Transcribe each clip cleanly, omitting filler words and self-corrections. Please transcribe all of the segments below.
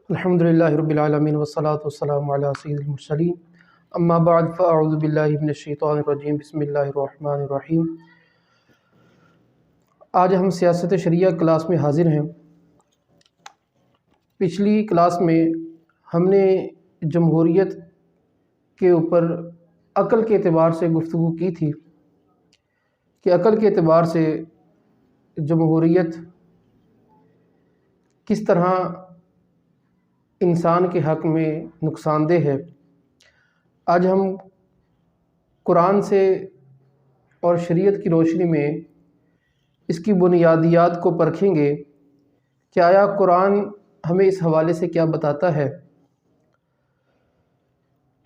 الحمدللہ رب العالمین والصلاة والسلام علی سید المرسلین اما بعد فاعوذ باللہ من الشیطان الرجیم بسم اللہ الرحمن الرحیم۔ آج ہم سیاست شرعیہ کلاس میں حاضر ہیں۔ پچھلی کلاس میں ہم نے جمہوریت کے اوپر عقل کے اعتبار سے گفتگو کی تھی کہ عقل کے اعتبار سے جمہوریت کس طرح انسان کے حق میں نقصان دہ ہے۔ آج ہم قرآن سے اور شریعت کی روشنی میں اس کی بنیادیات کو پرکھیں گے کہ آیا قرآن ہمیں اس حوالے سے کیا بتاتا ہے۔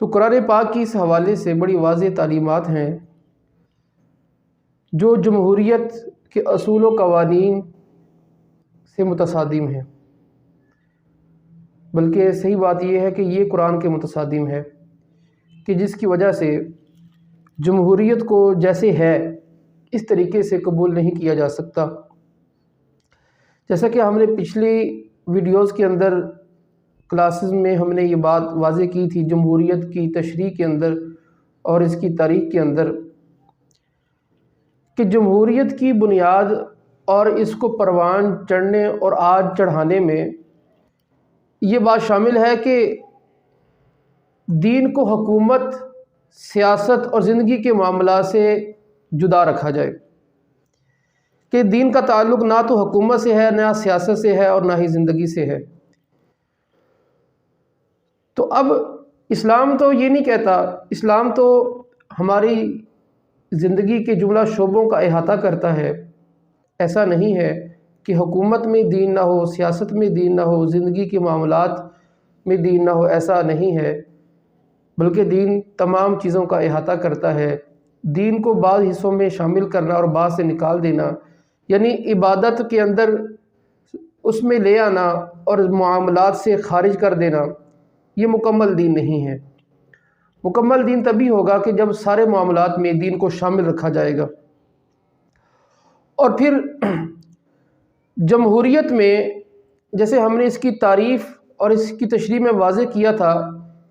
تو قرآن پاک کی اس حوالے سے بڑی واضح تعلیمات ہیں جو جمہوریت کے اصول و قوانین سے متصادم ہیں، بلکہ صحیح بات یہ ہے کہ یہ قرآن کے متصادم ہے کہ جس کی وجہ سے جمہوریت کو جیسے ہے اس طریقے سے قبول نہیں کیا جا سکتا۔ جیسا کہ ہم نے پچھلی ویڈیوز کے اندر کلاسز میں ہم نے یہ بات واضح کی تھی جمہوریت کی تشریح کے اندر اور اس کی تاریخ کے اندر کہ جمہوریت کی بنیاد اور اس کو پروان چڑھنے اور آج چڑھانے میں یہ بات شامل ہے کہ دین کو حکومت، سیاست اور زندگی کے معاملات سے جدا رکھا جائے، کہ دین کا تعلق نہ تو حکومت سے ہے، نہ سیاست سے ہے اور نہ ہی زندگی سے ہے۔ تو اب اسلام تو یہ نہیں کہتا، اسلام تو ہماری زندگی کے جملہ شعبوں کا احاطہ کرتا ہے۔ ایسا نہیں ہے کہ حکومت میں دین نہ ہو، سیاست میں دین نہ ہو، زندگی کے معاملات میں دین نہ ہو، ایسا نہیں ہے، بلکہ دین تمام چیزوں کا احاطہ کرتا ہے۔ دین کو بعض حصوں میں شامل کرنا اور بعض سے نکال دینا، یعنی عبادت کے اندر اس میں لے آنا اور معاملات سے خارج کر دینا، یہ مکمل دین نہیں ہے۔ مکمل دین تبھی ہوگا کہ جب سارے معاملات میں دین کو شامل رکھا جائے گا۔ اور پھر جمہوریت میں جیسے ہم نے اس کی تعریف اور اس کی تشریح میں واضح کیا تھا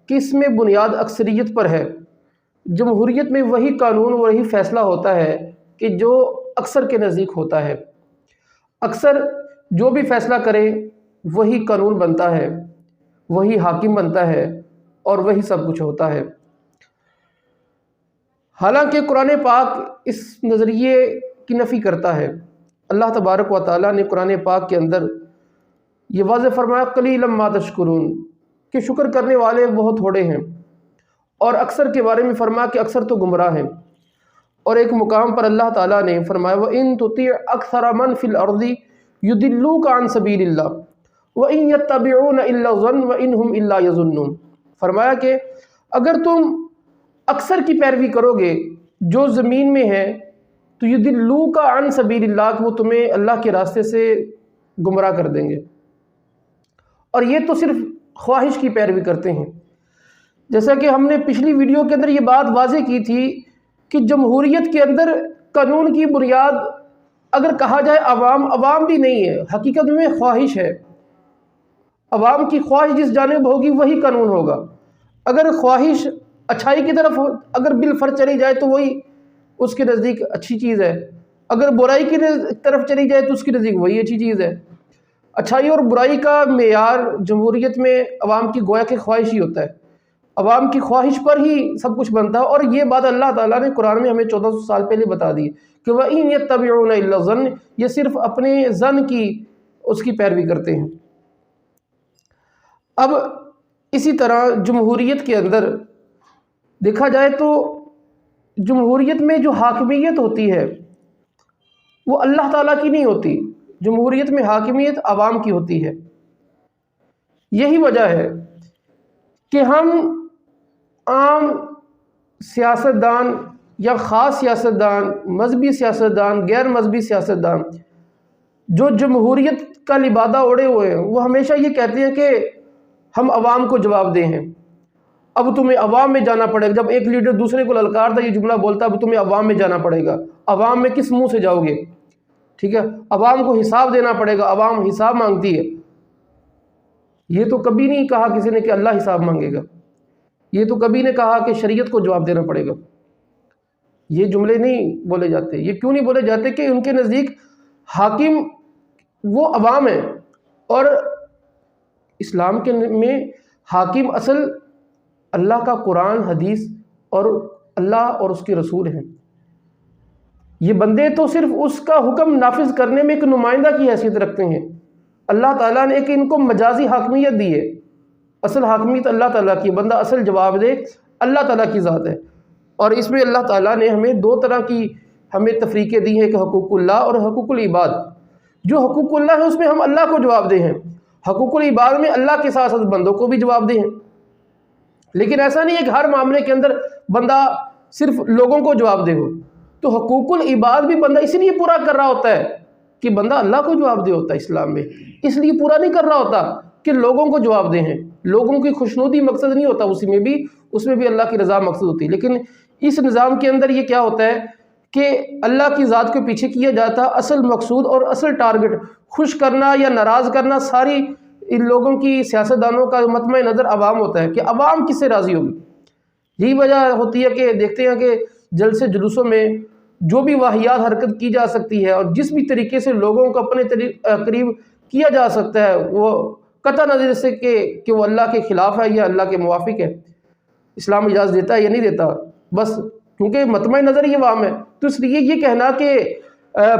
کہ اس میں بنیاد اکثریت پر ہے۔ جمہوریت میں وہی قانون، وہی فیصلہ ہوتا ہے کہ جو اکثر کے نزدیک ہوتا ہے۔ اکثر جو بھی فیصلہ کرے وہی قانون بنتا ہے، وہی حاکم بنتا ہے اور وہی سب کچھ ہوتا ہے۔ حالانکہ قرآن پاک اس نظریے کی نفی کرتا ہے۔ اللہ تبارک و تعالیٰ نے قرآن پاک کے اندر یہ واضح فرمایا قلیلا ما تشکرون، کہ شکر کرنے والے بہت تھوڑے ہیں، اور اکثر کے بارے میں فرمایا کہ اکثر تو گمراہ ہیں۔ اور ایک مقام پر اللہ تعالیٰ نے فرمایا وَإِن تُطِعْ أَكْثَرَ مَنْ فِي الْأَرْضِ يُضِلُّوكَ عَنْ سَبِيلِ اللَّهِ وَإِن يَتَّبِعُونَ إِلَّا الظَّنَّ وَإِنْ هُمْ إِلَّا يَظُنُّونَ۔ فرمایا کہ اگر تم اکثر کی پیروی کرو گے جو زمین میں ہیں تو یضلوک عن سبیل اللہ، کہ وہ تمہیں اللہ کے راستے سے گمراہ کر دیں گے، اور یہ تو صرف خواہش کی پیروی کرتے ہیں۔ جیسا کہ ہم نے پچھلی ویڈیو کے اندر یہ بات واضح کی تھی کہ جمہوریت کے اندر قانون کی بنیاد اگر کہا جائے عوام بھی نہیں ہے، حقیقت میں خواہش ہے۔ عوام کی خواہش جس جانب ہوگی وہی قانون ہوگا۔ اگر خواہش اچھائی کی طرف اگر بالفرض چلی جائے تو وہی اس کے نزدیک اچھی چیز ہے، اگر برائی کی طرف چلی جائے تو اس کے نزدیک وہی اچھی چیز ہے۔ اچھائی اور برائی کا معیار جمہوریت میں عوام کی گویا کہ خواہش ہی ہوتا ہے، عوام کی خواہش پر ہی سب کچھ بنتا ہے۔ اور یہ بات اللہ تعالیٰ نے قرآن میں ہمیں 1400 سال پہلے بتا دی کہ وَإِن يَتَّبِعُونَ إِلَّا الظَّنَّ، یہ صرف اپنے ظن کی اس کی پیروی کرتے ہیں۔ اب اسی طرح جمہوریت کے اندر دیکھا جائے تو جمہوریت میں جو حاکمیت ہوتی ہے وہ اللہ تعالیٰ کی نہیں ہوتی، جمہوریت میں حاکمیت عوام کی ہوتی ہے۔ یہی وجہ ہے کہ ہم عام سیاستدان یا خاص سیاستدان، مذہبی سیاستدان، غیر مذہبی سیاستدان جو جمہوریت کا لبادہ اوڑھے ہوئے ہیں وہ ہمیشہ یہ کہتے ہیں کہ ہم عوام کو جواب دہ ہیں، اب تمہیں عوام میں جانا پڑے گا۔ جب ایک لیڈر دوسرے کو للکارتا یہ جملہ بولتا اب تمہیں عوام میں جانا پڑے گا، عوام میں کس منہ سے جاؤ گے؟ ٹھیک ہے، عوام کو حساب دینا پڑے گا، عوام حساب مانگتی ہے۔ یہ تو کبھی نہیں کہا کسی نے کہ اللہ حساب مانگے گا، یہ تو کبھی نے کہا کہ شریعت کو جواب دینا پڑے گا. یہ جملے نہیں بولے جاتے. یہ کیوں نہیں بولے جاتے؟ کہ ان کے نزدیک حاکم وہ عوام ہے، اور اسلام کے میں حاکم اصل اللہ کا قرآن، حدیث اور اللہ اور اس کے رسول ہیں. یہ بندے تو صرف اس کا حکم نافذ کرنے میں ایک نمائندہ کی حیثیت رکھتے ہیں. اللہ تعالیٰ نے ایک ان کو مجازی حاکمیت دی ہے، اصل حاکمیت اللہ تعالیٰ کی. بندہ اصل جواب دے اللہ تعالیٰ کی ذات ہے. اور اس میں اللہ تعالیٰ نے ہمیں دو طرح کی ہمیں تفریقیں دی ہیں کہ حقوق اللہ اور حقوق العباد. جو حقوق اللہ ہے اس میں ہم اللہ کو جواب دے ہیں، حقوق العباد میں اللہ کے ساتھ ساتھ بندوں کو بھی جواب دے ہیں. لیکن ایسا نہیں ہے کہ ہر معاملے کے اندر بندہ صرف لوگوں کو جواب دے ہو. تو حقوق العباد بھی بندہ اس لیے پورا کر رہا ہوتا ہے کہ بندہ اللہ کو جواب دے ہوتا ہے. اسلام میں اس لیے پورا نہیں کر رہا ہوتا کہ لوگوں کو جواب دے ہیں. لوگوں کی خوشنودی مقصد نہیں ہوتا، اس میں بھی اللہ کی رضا مقصد ہوتی ہے. لیکن اس نظام کے اندر یہ کیا ہوتا ہے کہ اللہ کی ذات کو پیچھے کیا جاتا، اصل مقصود اور اصل ٹارگٹ خوش کرنا یا ناراض کرنا ساری ان لوگوں کی سیاستدانوں کا مطمع نظر عوام ہوتا ہے کہ عوام کس سے راضی ہوگی. یہی وجہ ہوتی ہے کہ دیکھتے ہیں کہ جلسے جلوسوں میں جو بھی واہیات حرکت کی جا سکتی ہے اور جس بھی طریقے سے لوگوں کو اپنے قریب کیا جا سکتا ہے، وہ قطع نظر سے کہ وہ اللہ کے خلاف ہے یا اللہ کے موافق ہے. اسلام اجازت دیتا ہے یا نہیں دیتا، بس کیونکہ مطمع نظر یہ عوام ہے. تو اس لیے یہ کہنا کہ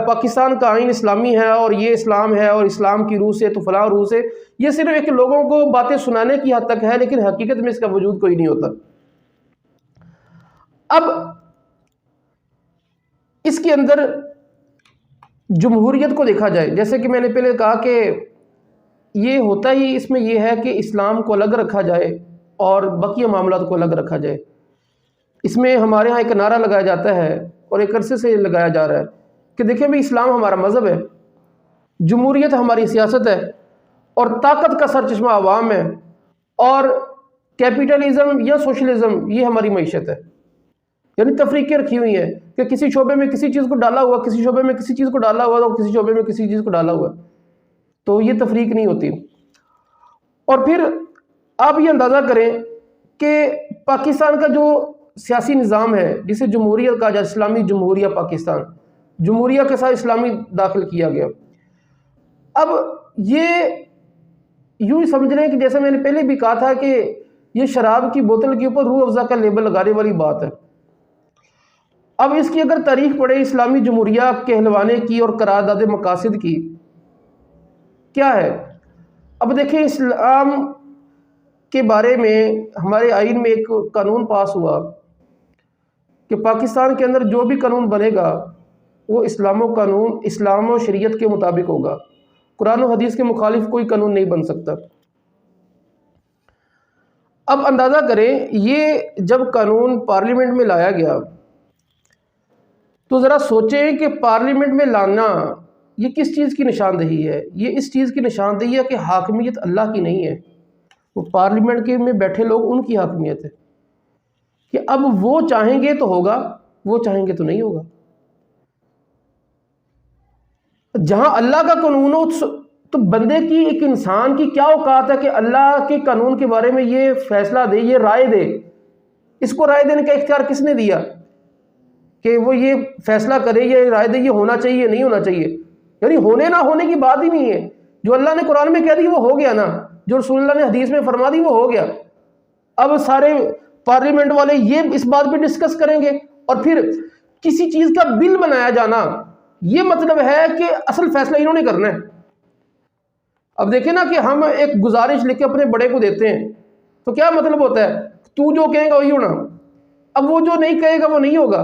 پاکستان کا آئین اسلامی ہے اور یہ اسلام ہے اور اسلام کی روح سے تو فلاں روح سے، یہ صرف ایک لوگوں کو باتیں سنانے کی حد تک ہے، لیکن حقیقت میں اس کا وجود کوئی نہیں ہوتا. اب اس کے اندر جمہوریت کو دیکھا جائے، جیسے کہ میں نے پہلے کہا کہ یہ ہوتا ہی اس میں یہ ہے کہ اسلام کو الگ رکھا جائے اور بقیہ معاملات کو الگ رکھا جائے. اس میں ہمارے ہاں ایک نعرہ لگایا جاتا ہے اور ایک عرصے سے لگایا جا رہا ہے کہ دیکھیں بھی اسلام ہمارا مذہب ہے، جمہوریت ہماری سیاست ہے، اور طاقت کا سرچشمہ عوام ہے، اور کیپیٹلزم یا سوشلزم یہ ہماری معیشت ہے. یعنی تفریقیں رکھی ہوئی ہیں کہ کسی شعبے میں کسی چیز کو ڈالا ہوا، کسی شعبے میں کسی چیز کو ڈالا ہوا، اور کسی شعبے میں کسی چیز کو ڈالا ہوا. تو یہ تفریق نہیں ہوتی. اور پھر آپ یہ اندازہ کریں کہ پاکستان کا جو سیاسی نظام ہے جسے جمہوریت کہا جائے، اسلامی جمہوریہ پاکستان، جمہوریہ کے ساتھ اسلامی داخل کیا گیا. اب یہ یوں ہی سمجھ رہے ہیں کہ جیسے میں نے پہلے بھی کہا تھا کہ یہ شراب کی بوتل کے اوپر روح افزا کا لیبل لگانے والی بات ہے. اب اس کی اگر تاریخ پڑھے اسلامی جمہوریہ کہلوانے کی اور قرارداد مقاصد کی کیا ہے. اب دیکھیں اسلام کے بارے میں ہمارے آئین میں ایک قانون پاس ہوا کہ پاکستان کے اندر جو بھی قانون بنے گا وہ اسلام و شریعت کے مطابق ہوگا. قرآن و حدیث کے مخالف کوئی قانون نہیں بن سکتا. اب اندازہ کریں یہ جب قانون پارلیمنٹ میں لایا گیا تو ذرا سوچیں کہ پارلیمنٹ میں لانا یہ کس چیز کی نشاندہی ہے. یہ اس چیز کی نشاندہی ہے کہ حاکمیت اللہ کی نہیں ہے، وہ پارلیمنٹ کے میں بیٹھے لوگ ان کی حاکمیت ہے کہ اب وہ چاہیں گے تو ہوگا، وہ چاہیں گے تو نہیں ہوگا. جہاں اللہ کا قانون ہو تو بندے کی، ایک انسان کی کیا اوقات ہے کہ اللہ کے قانون کے بارے میں یہ فیصلہ دے، یہ رائے دے. اس کو رائے دینے کا اختیار کس نے دیا کہ وہ یہ فیصلہ کرے، یہ رائے دے یہ ہونا چاہیے نہیں ہونا چاہیے. یعنی ہونے نہ ہونے کی بات ہی نہیں ہے. جو اللہ نے قرآن میں کہہ دی وہ ہو گیا نا، جو رسول اللہ نے حدیث میں فرما دی وہ ہو گیا. اب سارے پارلیمنٹ والے یہ اس بات پہ ڈسکس کریں گے اور پھر کسی چیز کا بل بنایا جانا، یہ مطلب ہے کہ اصل فیصلہ انہوں نے کرنا ہے. اب دیکھیں نا کہ ہم ایک گزارش لکھ کے اپنے بڑے کو دیتے ہیں تو کیا مطلب ہوتا ہے، تو جو کہے گا وہی ہونا. اب وہ جو نہیں کہے گا وہ نہیں ہوگا.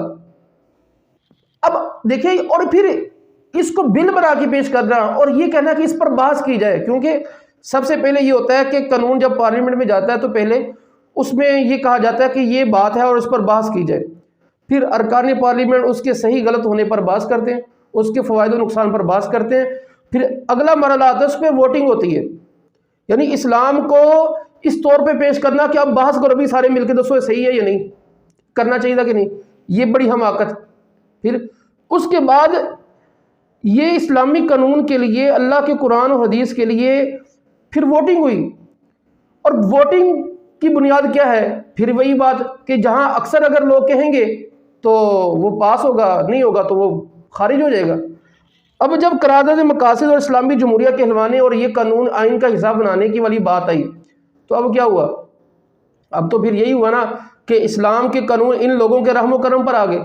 اب دیکھیں اور پھر اس کو بل بنا کے پیش کرنا اور یہ کہنا کہ اس پر بحث کی جائے، کیونکہ سب سے پہلے یہ ہوتا ہے کہ قانون جب پارلیمنٹ میں جاتا ہے تو پہلے اس میں یہ کہا جاتا ہے کہ یہ بات ہے اور اس پر بحث کی جائے. پھر ارکان پارلیمنٹ اس کے صحیح غلط ہونے پر بحث کرتے ہیں، اس کے فوائد و نقصان پر بحث کرتے ہیں. پھر اگلا مرحلہ آتا ہے، اس پہ ووٹنگ ہوتی ہے. یعنی اسلام کو اس طور پہ پیش کرنا کہ اب بحث کرو بھی سارے مل کے دسو صحیح ہے یا نہیں، کرنا چاہیے تھا کہ نہیں. یہ بڑی حماقت. پھر اس کے بعد یہ اسلامی قانون کے لیے، اللہ کے قرآن و حدیث کے لیے پھر ووٹنگ ہوئی اور ووٹنگ کی بنیاد کیا ہے؟ پھر وہی بات کہ جہاں اکثر اگر لوگ کہیں گے تو وہ پاس ہوگا، نہیں ہوگا تو وہ خارج ہو جائے گا۔ اب جب قرارداد مقاصد اور اسلامی جمہوریہ کہلوانے اور یہ قانون آئین کا حصہ بنانے کی والی بات آئی تو اب کیا ہوا؟ اب تو پھر یہی ہوا نا کہ اسلام کے قانون ان لوگوں کے رحم و کرم پر آ گئے۔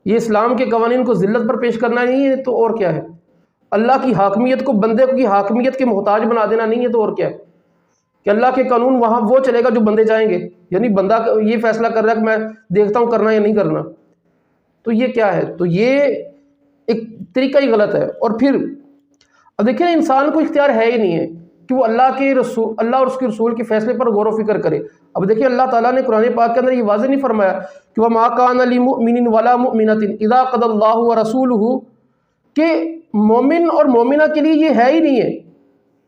یہ اسلام کے قوانین کو ذلت پر پیش کرنا نہیں ہے تو اور کیا ہے؟ اللہ کی حاکمیت کو بندے کی حاکمیت کے محتاج بنا دینا نہیں ہے تو اور کیا ہے؟ کہ اللہ کے قانون وہاں وہ چلے گا جو بندے چاہیں گے، یعنی بندہ یہ فیصلہ کر رہا ہے کہ میں دیکھتا ہوں کرنا یا نہیں کرنا، تو یہ کیا ہے؟ تو یہ ایک طریقہ ہی غلط ہے۔ اور پھر اب دیکھیں انسان کو اختیار ہے ہی نہیں ہے کہ وہ اللہ اور اس کے رسول کے فیصلے پر غور و فکر کرے۔ اب دیکھیں اللہ تعالیٰ نے قرآن پاک کے اندر یہ واضح نہیں فرمایا کہ وَمَا كَانَ لِمُؤْمِنٍ وَلَا مُؤْمِنَةٍ إِذَا قَضَى اللَّهُ وَرَسُولُهُ، کہ مومن اور مومنہ کے لیے یہ ہے ہی نہیں ہے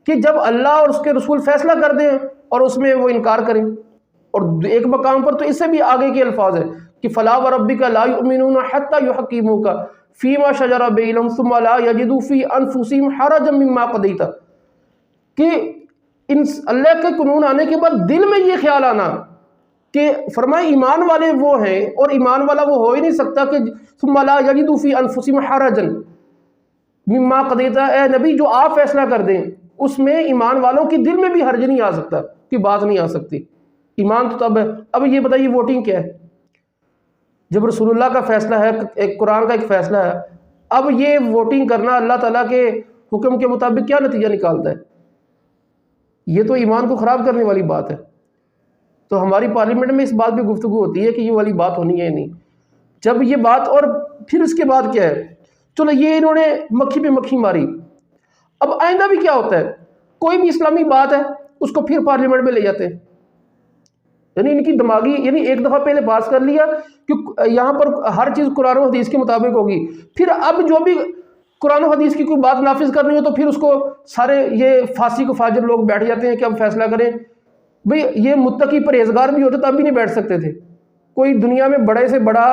کہ جب اللہ اور اس کے رسول فیصلہ کر دیں اور اس میں وہ انکار کریں۔ اور ایک مقام پر تو اس سے بھی آگے کے الفاظ ہے کہ فَلَا وَرَبِّكَ لَا يُؤْمِنُونَ حَتَّى يُحَكِّمُوكَ فِي مَا شَجَرَ بَيْنَهُمْ ثُمَّ لَا يَجِدُوا فِي أَنفُسِهِمْ حَرَجًا مِّمَّا قَضَيْتَ، کہ اللہ کے قانون آنے کے بعد دل میں یہ خیال آنا کہ فرمائے ایمان والے وہ ہیں، اور ایمان والا وہ ہو ہی نہیں سکتا کہ ثُمَّ لَا يَجِدُوا فِي أَنفُسِهِمْ حَرَجًا مِّمَّا قَضَيْتَ، اے نبی جو آپ فیصلہ کر دیں اس میں ایمان والوں کی دل میں بھی حرج نہیں آ سکتا، کہ بات نہیں آ سکتی۔ ایمان تو تب ہے۔ اب یہ بتائیے ووٹنگ کیا ہے؟ جب رسول اللہ کا فیصلہ ہے، ایک قرآن کا ایک فیصلہ ہے، اب یہ ووٹنگ کرنا اللہ تعالیٰ کے حکم کے مطابق کیا نتیجہ نکالتا ہے؟ یہ تو ایمان کو خراب کرنے والی بات ہے۔ تو ہماری پارلیمنٹ میں اس بات پہ گفتگو ہوتی ہے کہ یہ والی بات ہونی ہے نہیں۔ جب یہ بات، اور پھر اس کے بعد کیا ہے؟ چلو یہ انہوں نے مکھی پہ مکھی ماری، اب آئندہ بھی کیا ہوتا ہے؟ کوئی بھی اسلامی بات ہے اس کو پھر پارلیمنٹ میں لے جاتے ہیں، یعنی ان کی دماغی، یعنی ایک دفعہ پہلے پاس کر لیا کہ یہاں پر ہر چیز قرآن و حدیث کے مطابق ہوگی، پھر اب جو بھی قرآن و حدیث کی کوئی بات نافذ کرنی ہو تو پھر اس کو سارے یہ فاسق و فاجر لوگ بیٹھ جاتے ہیں کہ اب فیصلہ کریں۔ بھئی یہ متقی پرہیزگار بھی ہوتے تب بھی نہیں بیٹھ سکتے تھے۔ کوئی دنیا میں بڑے سے بڑا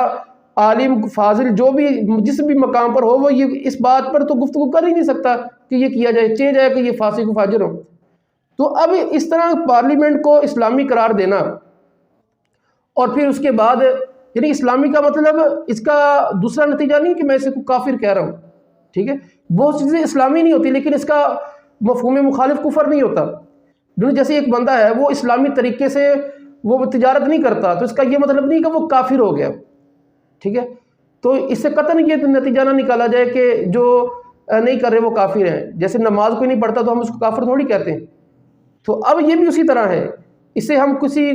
عالم فاضل جو بھی جس بھی مقام پر ہو وہ یہ اس بات پر تو گفتگو کر ہی نہیں سکتا کہ یہ کیا جائے، چینج جائے کہ یہ فاسق و فاجر ہو۔ تو اب اس طرح پارلیمنٹ کو اسلامی قرار دینا، اور پھر اس کے بعد یعنی اسلامی کا مطلب اس کا دوسرا نتیجہ نہیں کہ میں اسے کو کافر کہہ رہا ہوں، ٹھیک ہے، بہت چیزیں اسلامی نہیں ہوتی لیکن اس کا مفہوم مخالف کفر نہیں ہوتا۔ جیسے ایک بندہ ہے وہ اسلامی طریقے سے وہ تجارت نہیں کرتا تو اس کا یہ مطلب نہیں کہ وہ کافر ہو گیا، ٹھیک ہے۔ تو اس سے قطعاً یہ نتیجہ نہ نکالا جائے کہ جو نہیں کر رہے وہ کافر ہیں، جیسے نماز کوئی نہیں پڑھتا تو ہم اس کو کافر تھوڑی کہتے ہیں۔ تو اب یہ بھی اسی طرح ہے، اس سے ہم کسی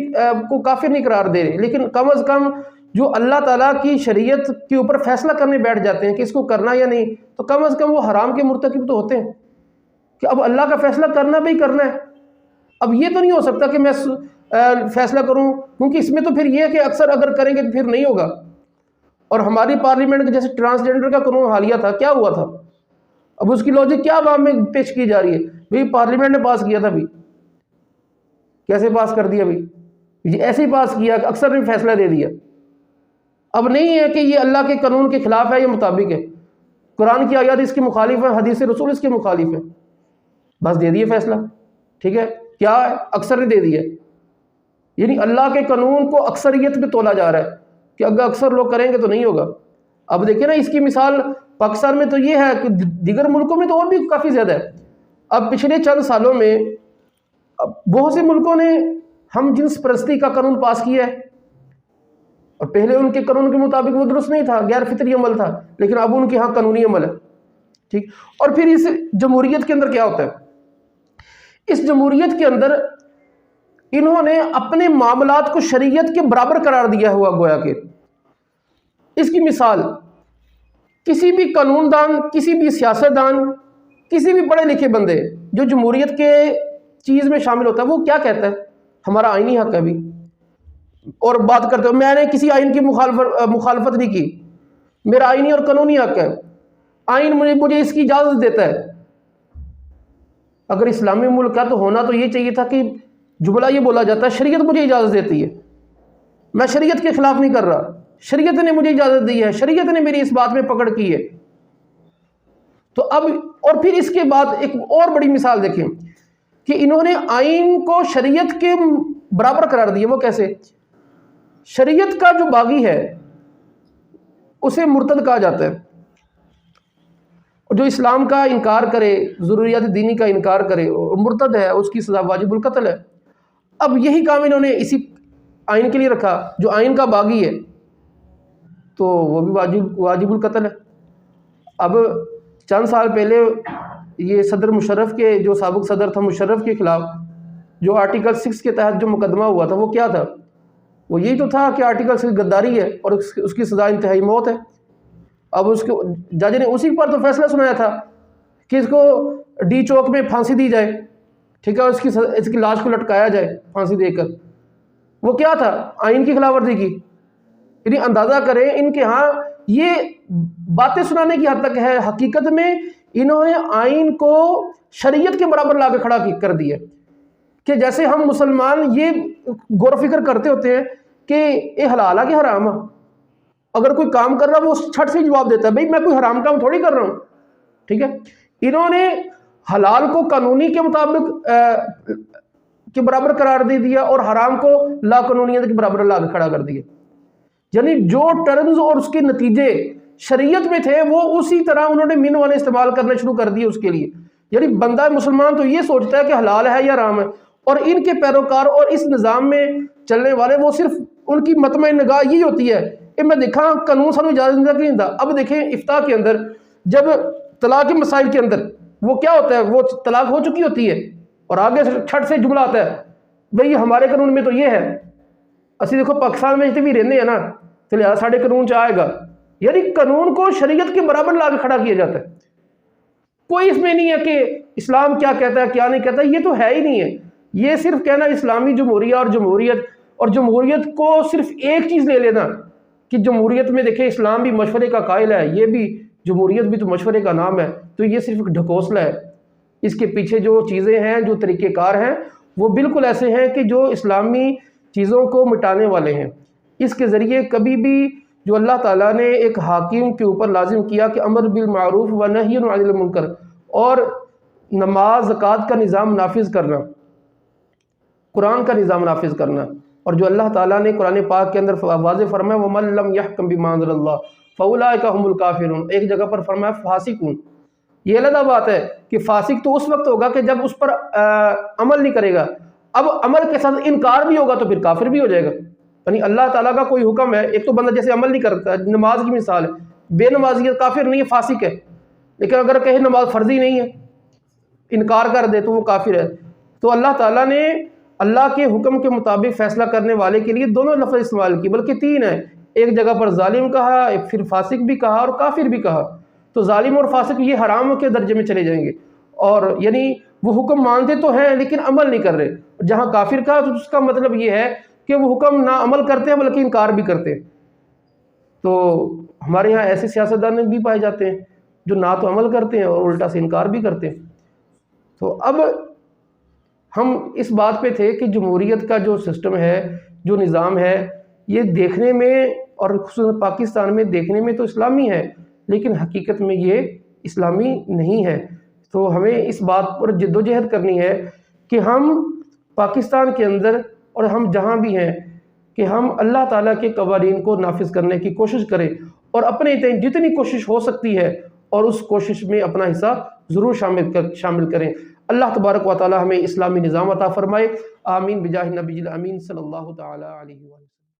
کو کافر نہیں قرار دے رہے، لیکن کم از کم جو اللہ تعالیٰ کی شریعت کے اوپر فیصلہ کرنے بیٹھ جاتے ہیں کہ اس کو کرنا یا نہیں، تو کم از کم وہ حرام کے مرتکب تو ہوتے ہیں کہ اب اللہ کا فیصلہ کرنا بھی کرنا ہے۔ اب یہ تو نہیں ہو سکتا کہ میں فیصلہ کروں، کیونکہ اس میں تو پھر یہ ہے کہ اکثر اگر کریں گے تو پھر نہیں ہوگا۔ اور ہماری پارلیمنٹ جیسے ٹرانسجنڈر کا قانون حالیہ تھا، کیا ہوا تھا؟ اب اس کی لاجک کیا عوام میں پیش کی جا رہی ہے؟ بھئی پارلیمنٹ نے پاس کیا تھا، بھی کیسے پاس کر دیا؟ بھئی ایسے ہی پاس کیا کہ اکثر نے فیصلہ دے دیا۔ اب نہیں ہے کہ یہ اللہ کے قانون کے خلاف ہے یا مطابق ہے، قرآن کی آیات اس کے مخالف ہے، حدیث رسول اس کے مخالف ہے، بس دے دیے فیصلہ، ٹھیک ہے، کیا ہے؟ اکثر نے دے دیا۔ یعنی اللہ کے قانون کو اکثریت پہ تولا جا رہا ہے کہ اگر اکثر لوگ کریں گے تو نہیں ہوگا۔ اب دیکھیں نا اس کی مثال پاکستان میں تو یہ ہے کہ دیگر ملکوں میں تو اور بھی کافی زیادہ ہے۔ اب پچھلے چند سالوں میں بہت سے ملکوں نے ہم جنس پرستی کا قانون پاس کیا ہے، اور پہلے ان کے قانون کے مطابق وہ درست نہیں تھا، غیر فطری عمل تھا، لیکن اب ان کے ہاں قانونی عمل ہے، ٹھیک۔ اور پھر اس جمہوریت کے اندر کیا ہوتا ہے؟ اس جمہوریت کے اندر انہوں نے اپنے معاملات کو شریعت کے برابر قرار دیا ہوا گویا کہ۔ اس کی مثال کسی بھی قانون دان، کسی بھی سیاست دان، کسی بھی پڑھے لکھے بندے جو جمہوریت کے چیز میں شامل ہوتا ہے وہ کیا کہتا ہے؟ ہمارا آئینی حق ہے بھی، اور بات کرتے ہو میں نے کسی آئین کی مخالفت نہیں کی، میرا آئینی اور قانونی حق ہے، آئین مجھے اس کی اجازت دیتا ہے۔ اگر اسلامی ملک ہے تو ہونا تو یہ چاہیے تھا کہ جملہ یہ بولا جاتا ہے شریعت مجھے اجازت دیتی ہے، میں شریعت کے خلاف نہیں کر رہا، شریعت نے مجھے اجازت دی ہے، شریعت نے میری اس بات میں پکڑ کی ہے۔ تو اب اور پھر اس کے بعد ایک اور بڑی مثال دیکھیں کہ انہوں نے آئین کو شریعت کے برابر قرار دیا۔ وہ کیسے؟ شریعت کا جو باغی ہے اسے مرتد کہا جاتا ہے، اور جو اسلام کا انکار کرے، ضروریات دینی کا انکار کرے، اور مرتد ہے، اس کی سزا واجب القتل ہے۔ اب یہی کام انہوں نے اسی آئین کے لیے رکھا، جو آئین کا باغی ہے تو وہ بھی واجب القتل ہے۔ اب چند سال پہلے یہ صدر مشرف کے، جو سابق صدر تھا مشرف کے خلاف جو آرٹیکل 6 کے تحت جو مقدمہ ہوا تھا، وہ کیا تھا؟ وہ یہی تو تھا کہ آرٹیکل 6 غداری ہے اور اس کی سزا انتہائی موت ہے۔ اب اس کو جج نے اسی پر تو فیصلہ سنایا تھا کہ اس کو ڈی چوک میں پھانسی دی جائے، ٹھیک ہے، اس کی لاش کو لٹکایا جائے پھانسی دے کر۔ وہ کیا تھا؟ آئین کی خلاف ورزی کی۔ یعنی اندازہ کریں ان کے ہاں یہ باتیں سنانے کی حد تک ہے، حقیقت میں انہوں نے آئین کو شریعت کے برابر لا کے کھڑا کر دیا کہ جیسے ہم مسلمان یہ غور و فکر کرتے ہوتے ہیں کہ یہ حلال ہے کہ حرام ہے۔ اگر کوئی کام کر رہا ہے وہ چھٹ سے جواب دیتا ہے، بھئی میں کوئی حرام کام تھوڑی کر رہا ہوں، ٹھیک ہے۔ انہوں نے حلال کو قانونی کے مطابق کے برابر قرار دے دیا اور حرام کو لا قانونیت کے برابر لا کے کھڑا کر دیا۔ یعنی جو ٹرمز اور اس کے نتیجے شریعت میں تھے وہ اسی طرح انہوں نے من وانے استعمال کرنے شروع کر دیے اس کے لیے۔ یعنی بندہ مسلمان تو یہ سوچتا ہے کہ حلال ہے یا حرام ہے، اور ان کے پیروکار اور اس نظام میں چلنے والے وہ صرف ان کی مطمع نگاہ یہی ہوتی ہے کہ میں دیکھا قانون سانو اجازت نہیں دیتا۔ اب دیکھیں افتاء کے اندر جب طلاق کے مسائل کے اندر وہ کیا ہوتا ہے، وہ طلاق ہو چکی ہوتی ہے اور آگے چھٹ سے جملہ آتا ہے بھئی ہمارے قانون میں تو یہ ہے، اسی دیکھو پاکستان میں جتنے بھی رہنے ہیں نا تو لہٰذا ساڑھے قانون آئے گا۔ یعنی قانون کو شریعت کے برابر لا کے کھڑا کیا جاتا ہے۔ کوئی اس میں نہیں ہے کہ اسلام کیا کہتا ہے کیا نہیں کہتا، یہ تو ہے ہی نہیں ہے۔ یہ صرف کہنا اسلامی جمہوریہ اور جمہوریت کو صرف ایک چیز لے لینا کہ جمہوریت میں دیکھیں اسلام بھی مشورے کا قائل ہے، یہ بھی جمہوریت بھی تو مشورے کا نام ہے، تو یہ صرف ڈھکوسلا ہے۔ اس کے پیچھے جو چیزیں ہیں، جو طریقہ کار ہیں، وہ بالکل ایسے ہیں کہ جو اسلامی چیزوں کو مٹانے والے ہیں۔ اس کے ذریعے کبھی بھی جو اللہ تعالیٰ نے ایک حاکم کے اوپر لازم کیا کہ امر بالمعروف و نہی عن المنکر اور نماز زکوٰۃ کا نظام نافذ کرنا، قرآن کا نظام نافذ کرنا، اور جو اللہ تعالیٰ نے قرآن پاک کے اندر واضح فرمایا وَمَن لَّمْ يَحْكَمْ بِمَا أَنزَلَ اللَّهُ فَأُولَٰئِكَ هُمُ الْكَافِرُونَ، ایک جگہ پر فرمایا فاسقون۔ یہ علیحدہ بات ہے کہ فاسق تو اس وقت ہوگا کہ جب اس پر عمل نہیں کرے گا، اب عمل کے ساتھ انکار بھی ہوگا تو پھر کافر بھی ہو جائے گا۔ یعنی اللہ تعالیٰ کا کوئی حکم ہے، ایک تو بندہ جیسے عمل نہیں کرتا، نماز کی مثال ہے، بے نمازیت کافر نہیں ہے، فاسق ہے، لیکن اگر کہیں نماز فرضی نہیں ہے، انکار کر دے تو وہ کافر ہے۔ تو اللہ تعالیٰ نے اللہ کے حکم کے مطابق فیصلہ کرنے والے کے لیے دونوں لفظ استعمال کی، بلکہ تین ہیں، ایک جگہ پر ظالم کہا، پھر فاسق بھی کہا اور کافر بھی کہا۔ تو ظالم اور فاسق یہ حرام کے درجے میں چلے جائیں گے، اور یعنی وہ حکم مانتے تو ہیں لیکن عمل نہیں کر رہے۔ جہاں کافر کہا تو اس کا مطلب یہ ہے کہ وہ حکم نہ عمل کرتے ہیں بلکہ انکار بھی کرتے ہیں۔ تو ہمارے یہاں ایسے سیاستدان بھی پائے جاتے ہیں جو نہ تو عمل کرتے ہیں اور الٹا سے انکار بھی کرتے ہیں۔ تو اب ہم اس بات پہ تھے کہ جمہوریت کا جو سسٹم ہے، جو نظام ہے، یہ دیکھنے میں اور خصوصاً پاکستان میں دیکھنے میں تو اسلامی ہے، لیکن حقیقت میں یہ اسلامی نہیں ہے۔ تو ہمیں اس بات پر جد و جہد کرنی ہے کہ ہم پاکستان کے اندر اور ہم جہاں بھی ہیں کہ ہم اللہ تعالیٰ کے قوانین کو نافذ کرنے کی کوشش کریں، اور اپنے جتنی کوشش ہو سکتی ہے اور اس کوشش میں اپنا حصہ ضرور شامل کریں۔ اللہ تبارک و تعالی ہمیں اسلامی نظام عطا فرمائے، آمین بجاہ نبی الامین صلی اللہ تعالی علیہ وسلم۔